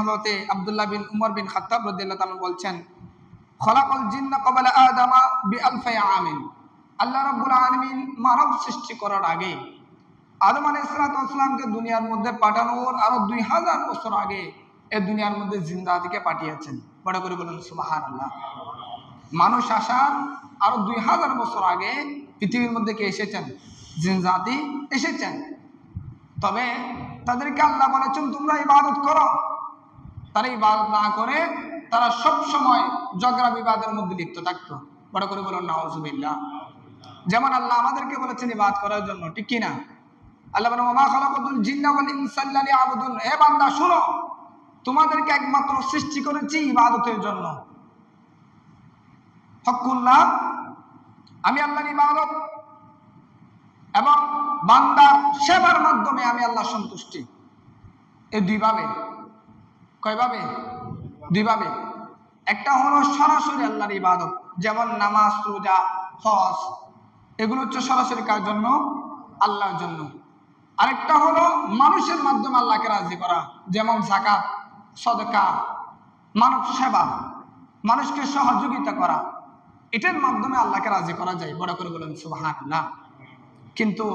হযরতে আব্দুল্লাহ বিন উমর বিন খাত্তাব রাদিয়াল্লাহু তাআলা বলছেন, খলাকাল জিন্না ক্বাবলা আদামা বিআলফি আমিন। আল্লাহ রাব্বুল আলামিন মানব সৃষ্টি করার আগে আদম আলাইহিস সালামকে দুনিয়ার মধ্যে পাঠানোর আরো 2000 বছর আগে এই দুনিয়ার মধ্যে জিন্দাতিকে পাঠিয়েছেন। বড় করে বলুন সুবহানাল্লাহ। মানুষ আসার আরো 2000 বছর আগে পৃথিবীর মধ্যে কে এসেছেন? জিনজাতি এসেছেন। তবে তাদেরকে আল্লাহ বলেছেন তোমরা ইবাদত করো। তারা ইবাদত না করে তারা সব সময় ঝগড়া বিবাদের মধ্যে লিপ্ত থাকতো। বড় করে বলুন নাউজুবিল্লাহ। যেমন আল্লাহ আমাদেরকে বলেছেন ইবাদত করার জন্য, ঠিক কি না? আল্লাহ বলেন ওয়া মা খালাকাতুল জিন্না ওয়াল ইনসা ইল্লা লিয়াবুদুন। হে বান্দা শোনো, তোমাদেরকে একমাত্র সৃষ্টি করেছি ইবাদতের জন্য। হকুল্লাহ, আমি আল্লাহর ইবাদত এবং বান্দার সেবার মাধ্যমে আমি আল্লাহ সন্তুষ্টি। এই দুইভাবে। কয়ভাবে? দুইভাবে। একটা হলো সরাসরি আল্লাহর ইবাদত, যেমন নামাজ, রোজা, হজ, এগুলো হচ্ছে সরাসরি কার জন্য? আল্লাহর জন্য। আরেকটা হলো মানুষের মাধ্যমে আল্লাহকে রাজি করা, যেমন যাকাত, সদকা, মানব সেবা, মানুষকে সহযোগিতা করা, এটার মাধ্যমে আল্লাহকে রাজি করা যায়। বড় করে বলেন সুবহানাল্লাহ। কিন্তু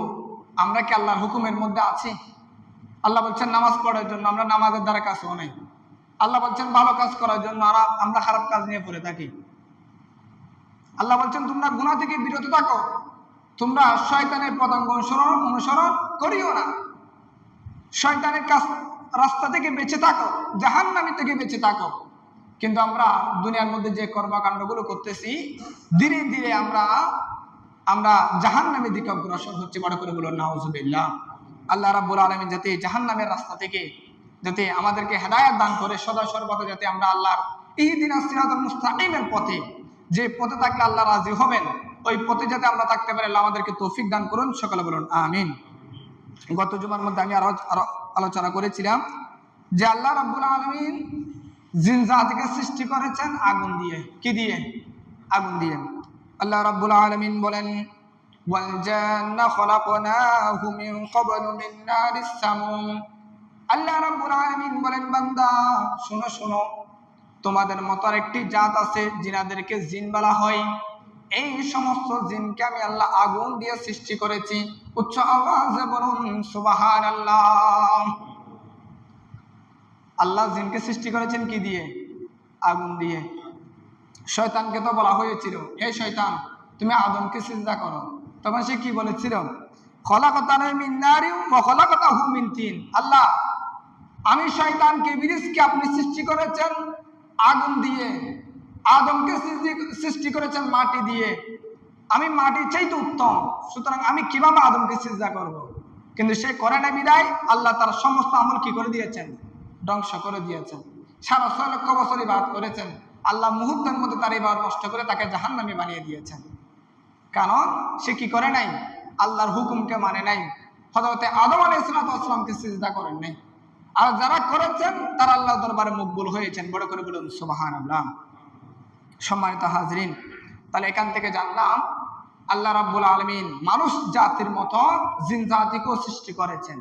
আমরা কি আল্লাহর হুকুমের মধ্যে আছি? আল্লাহ বলছেন নামাজ পড়ার জন্য, আমরা নামাজের দ্বারা কাজও নেই। আল্লাহ বলছেন ভালো কাজ করার জন্য, আমরা খারাপ কাজ নিয়ে পড়ে থাকি। আল্লাহ বলছেন তোমরা গুনাহ থেকে বিরত থাকো, তোমরা শয়তানের পদাঙ্ক অনুসরণ করিও না, শয়তানের কাজ রাস্তা থেকে বেঁচে থাকো, জাহান্নামী থেকে বেঁচে থাকো। কিন্তু আমরা দুনিয়ার মধ্যে যে কর্মকাণ্ডগুলো করতেছি, ধীরে ধীরে আমরা জাহান্নামের দিকে অগ্রসর হচ্ছে। বড় করে বলুন নাউজুবিল্লাহ। আল্লাহ রাব্বুল আলামিন যাতে জাহান্নামের রাস্তা থেকে যাতে আমাদেরকে হেদায়েত দান করে, সদা সর্বদা যাতে আমরা আল্লাহর ইহদিনাস সিরাতাল মুস্তাকিমের পথে, যে পথে থাকলে আল্লাহ রাজি হবেন, ওই পথে যাতে আমরা থাকতে পারি, আল্লাহ আমাদেরকে তৌফিক দান করুন। সকলে বলুন আমিন। গত জুমার মধ্যে আমি আরো আলোচনা করেছিলাম যে আল্লাহ রাব্বুল আলামিন জিন জাতিকে সৃষ্টি করেছেন আগুন দিয়ে। কি দিয়ে? আগুন দিয়ে। আল্লাহ রাব্বুল আলামিন বলেন ওয়াল জান্না খলাকনাহু মিন ক্বাবলু মিন নারিস সামুম। আল্লাহ রাব্বুল আলামিন বলেন বান্দা শোনো শোনো, তোমাদের মতো একটি জাত আছে জিনাদেরকে জিন বলা হয়। এই সমস্ত জিনকে আমি আল্লাহ আগুন দিয়ে সৃষ্টি করেছি। উচ্চ আওয়াজে বলুন সুবহানাল্লাহ। আল্লাহ জিনকে সৃষ্টি করেছেন কি দিয়ে? আগুন দিয়ে। শয়তানকে তো বলা হয়েছিল হে শয়তান তুমি আদমকে সিজদা করো, তখন সে কি বলেছিল? খলাকতানা মিন নারিন ওয়া খলাকতাহু মিন তিন। আল্লাহ আমি শয়তানকে ইবলিসকে আপনি সৃষ্টি করেছেন আগুন দিয়ে, আদমকে সৃষ্টি করেছেন মাটি দিয়ে। আমি মাটির চাইতে উত্তম, সুতরাং আমি কিভাবে আদমকে সিজদা করব? কিন্তু সে করে না বিদায় আল্লাহ তার সমস্ত আমল কি করে দিয়েছেন? ধ্বংস করে দিয়েছেন। 6.5 লক্ষ বছর ইবাদত করেছেন, আল্লাহ মুহূর্তের মধ্যে তার ইবাদত নষ্ট করে তাকে জাহান্নামী বানিয়ে দিয়েছেন। কারণ সে কি করে নাই? আল্লাহর হুকুমকে মানে নাই। হযরতে আদম আলাইহিস সালামকে সিজদা করেন নাই। আর যারা করেছেন তারা আল্লাহর দরবারে মকবুল হয়েছেন। বড় করে বলুন সুবহানাল্লাহ। সম্মানিত হাজরিন, তাহলে এখান থেকে জানলাম আল্লাহ রাব্বুল আলামিন মানুষ জাতির মতো জিন জাতিকেও সৃষ্টি করেছেন।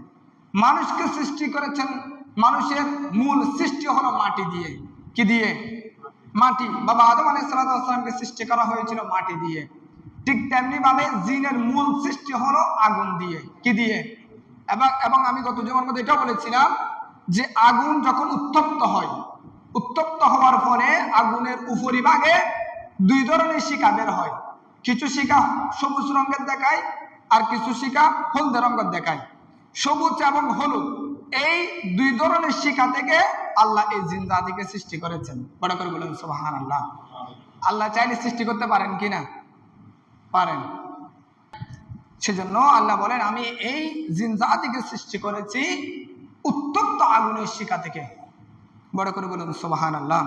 মানুষকে সৃষ্টি করেছেন, মানুষের মূল সৃষ্টি হলো মাটি দিয়ে। কি দিয়ে? মাটি। বাবা আদম আলাইহিস সালামকে সৃষ্টি করা হয়েছিল মাটি দিয়ে। ঠিক তেমনি ভাবে জিনের মূল সৃষ্টি হলো আগুন দিয়ে। কি দিয়ে? এবং আমি গত জুমার মধ্যে এটাও বলেছিলাম যে আগুন যখন উত্তপ্ত হয়, উত্তপ্ত হওয়ার পরে আগুনের উপরিভাগে 2 ধরনের শিখা বের হয়। কিছু শিখা সবুজ রঙের দেখায় আর কিছু শিখা হলদে রঙের দেখায়। সবুজ এবং হলুদ এই 2 ধরনের শিখা থেকে আল্লাহ এই জিন জাতিকে সৃষ্টি করেছেন। বড় করে বলেন সুবহানাল্লাহ। আল্লাহ চাইলে সৃষ্টি করতে পারেন কিনা? পারেন। সেজন্য আল্লাহ বলেন আমি এই জিন জাতিকে সৃষ্টি করেছি উত্তপ্ত আগুনের শিখা থেকে। বড় করে বলুন সুবহানাল্লাহ।